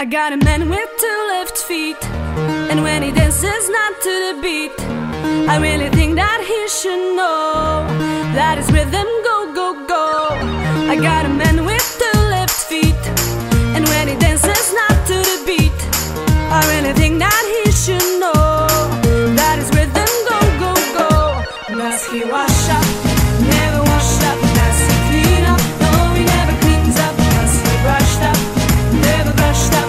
I got a man with two left feet, and when he dances not to the beat, I really think that he should know that his rhythm go, go, go. I got a man with two left feet, and when he dances not to the beat, I really think that he should know that his rhythm go, go, go. Does he wash up? Never washed up. Does he clean up? No, he never cleans up. Does he brushed up? Never brushed up.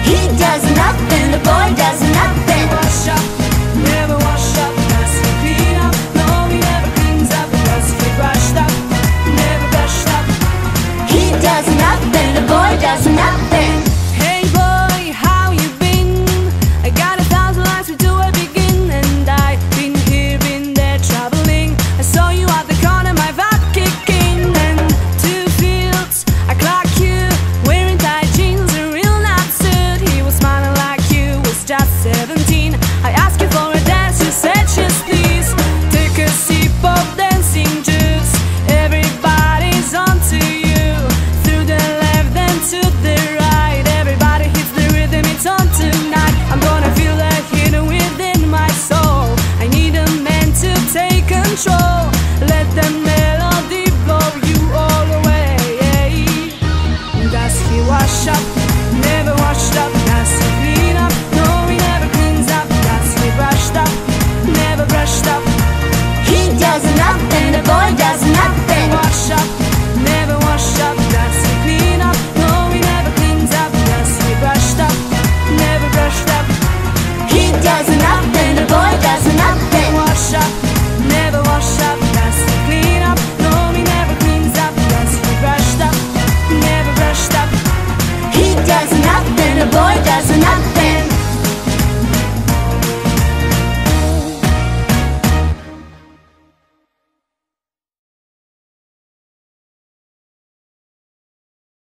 He does nothing, the boy does nothing. Wash up, never wash up. Does he clean up? No, he never cleans up. Does he brushed up? Never brushed up. He does nothing, the boy does nothing.